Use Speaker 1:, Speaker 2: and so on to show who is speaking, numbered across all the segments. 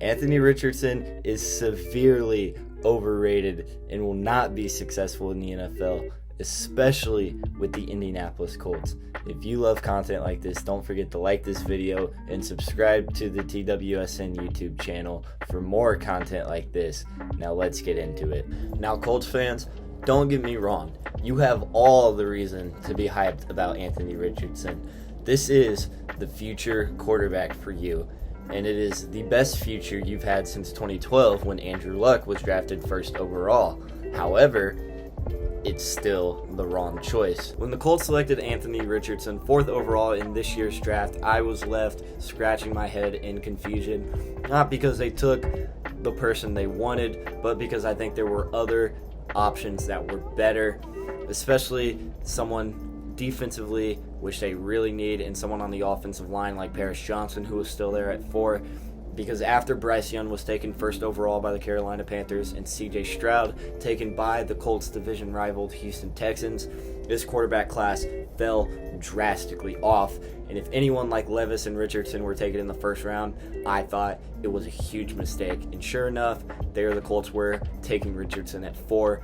Speaker 1: Anthony Richardson is severely overrated and will not be successful in the NFL, especially with the Indianapolis Colts. If you love content like this, don't forget to like this video and subscribe to the TWSN YouTube channel for more content like this. Now let's get into it. Now, Colts fans, don't get me wrong. You have all the reason to be hyped about Anthony Richardson. This is the future quarterback for you, and it is the best future you've had since 2012 when Andrew Luck was drafted first overall. However, it's still the wrong choice. When the Colts selected Anthony Richardson 4th overall in this year's draft, I was left scratching my head in confusion, not because they took the person they wanted, but because I think there were other options that were better, especially someone defensively, which they really need, and someone on the offensive line like Paris Johnson, who was still there at 4. Because after Bryce Young was taken first overall by the Carolina Panthers and C.J. Stroud taken by the Colts division rival Houston Texans, this quarterback class fell drastically off. And if anyone like Levis and Richardson were taken in the first round, I thought it was a huge mistake. And sure enough, there the Colts were, taking Richardson at 4,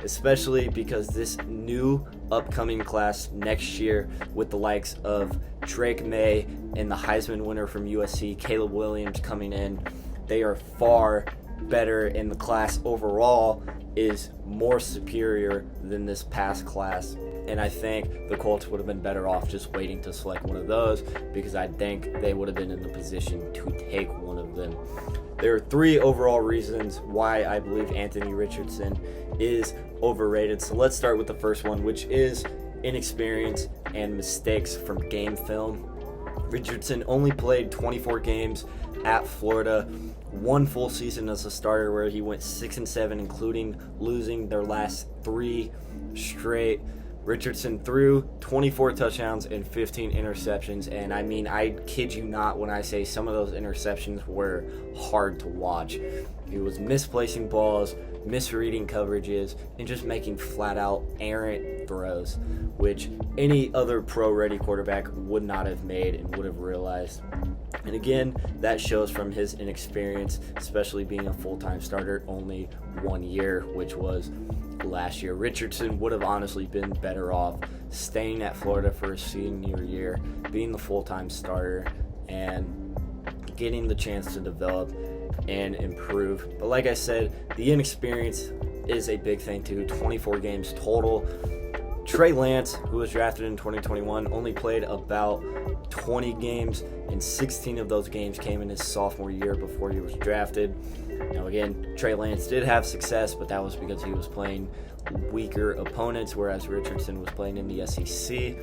Speaker 1: especially because this new upcoming class next year with the likes of Drake May and the Heisman winner from USC, Caleb Williams, coming in, they are far better, and the class overall is more superior than this past class. And I think the Colts would have been better off just waiting to select one of those, because I think they would have been in the position to take one of them. There are 3 overall reasons why I believe Anthony Richardson is overrated. So let's start with the first one, which is inexperience and mistakes from game film. Richardson only played 24 games at Florida, 1 full season as a starter where he went 6-7, including losing their last 3 straight. Richardson threw 24 touchdowns and 15 interceptions, and I mean, I kid you not when I say some of those interceptions were hard to watch. He was misplacing balls, misreading coverages, and just making flat-out errant throws, which any other pro-ready quarterback would not have made and would have realized. And again, that shows from his inexperience, especially being a full-time starter only 1 year, which was last year. Richardson would have honestly been better off staying at Florida for his senior year, being the full-time starter, and getting the chance to develop and improve. But like I said, the inexperience is a big thing too. 24 games total. Trey Lance, who was drafted in 2021, only played about 20 games, and 16 of those games came in his sophomore year before he was drafted. Now again, Trey Lance did have success, but that was because he was playing weaker opponents, whereas Richardson was playing in the SEC.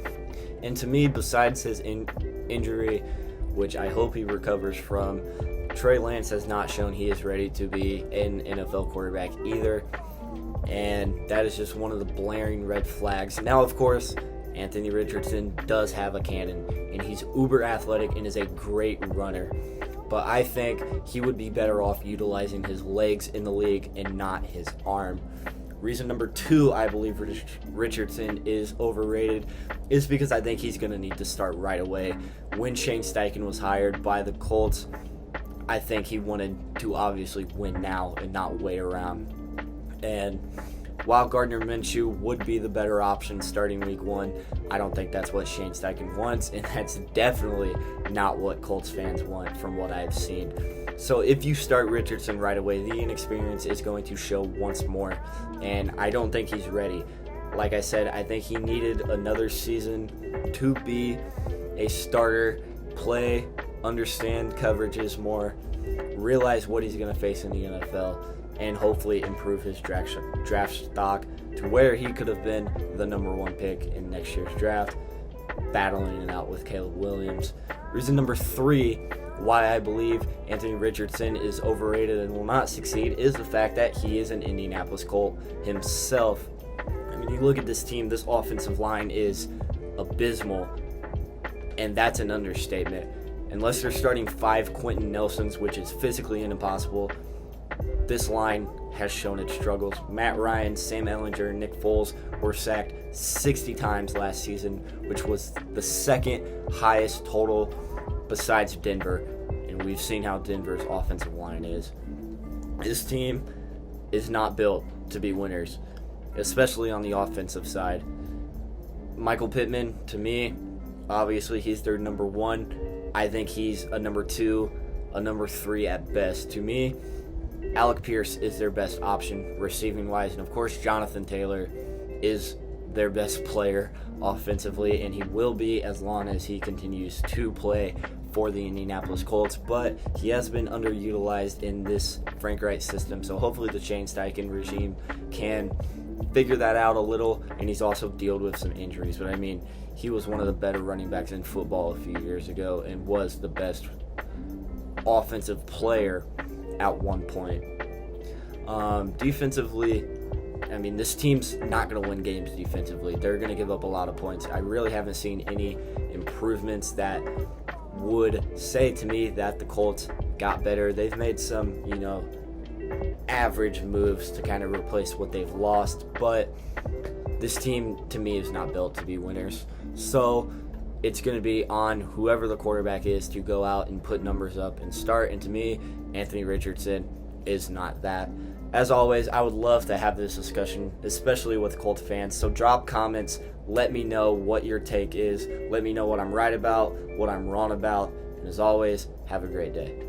Speaker 1: And to me, besides his injury, which I hope he recovers from, Trey Lance has not shown he is ready to be an NFL quarterback either. And that is just one of the blaring red flags. Now, of course, Anthony Richardson does have a cannon, and he's uber athletic and is a great runner. But I think he would be better off utilizing his legs in the league and not his arm. Reason number 2 I believe Richardson is overrated is because I think he's going to need to start right away. When Shane Steichen was hired by the Colts, I think he wanted to obviously win now and not wait around. And while Gardner Minshew would be the better option starting week 1, I don't think that's what Shane Steichen wants, and that's definitely not what Colts fans want from what I've seen. So if you start Richardson right away, the inexperience is going to show once more, and I don't think he's ready. Like I said, I think he needed another season to be a starter, play, understand coverages more, realize what he's going to face in the NFL, and hopefully improve his draft stock to where he could have been the number 1 pick in next year's draft, battling it out with Caleb Williams. Reason number 3 why I believe Anthony Richardson is overrated and will not succeed is the fact that he is an Indianapolis Colt himself. I mean, you look at this team, this offensive line is abysmal, and that's an understatement. Unless they're starting 5 Quentin Nelsons, which is physically impossible, this line has shown its struggles. Matt Ryan, Sam Ehlinger, and Nick Foles were sacked 60 times last season, which was the second highest total besides Denver. And and we've seen how Denver's offensive line is. This team is not built to be winners, especially on the offensive side. Michael Pittman, to me, obviously he's their number one. I think he's a number 2, a number 3 at best. To me, Alec Pierce is their best option receiving-wise, and of course Jonathan Taylor is their best player offensively, and he will be as long as he continues to play for the Indianapolis Colts, but he has been underutilized in this Frank Reich system, so hopefully the Shane Steichen regime can figure that out a little, and he's also dealt with some injuries, but I mean, he was one of the better running backs in football a few years ago and was the best offensive player at one point. Defensively, I mean, this team's not going to win games defensively. They're going to give up a lot of points. I really haven't seen any improvements that would say to me that the Colts got better. They've made some, average moves to kind of replace what they've lost, but this team, to me, is not built to be winners. So it's going to be on whoever the quarterback is to go out and put numbers up and start, and to me, Anthony Richardson is not that. As always, I would love to have this discussion, especially with Colts fans, so drop comments, let me know what your take is, let me know what I'm right about, what I'm wrong about, and as always, have a great day.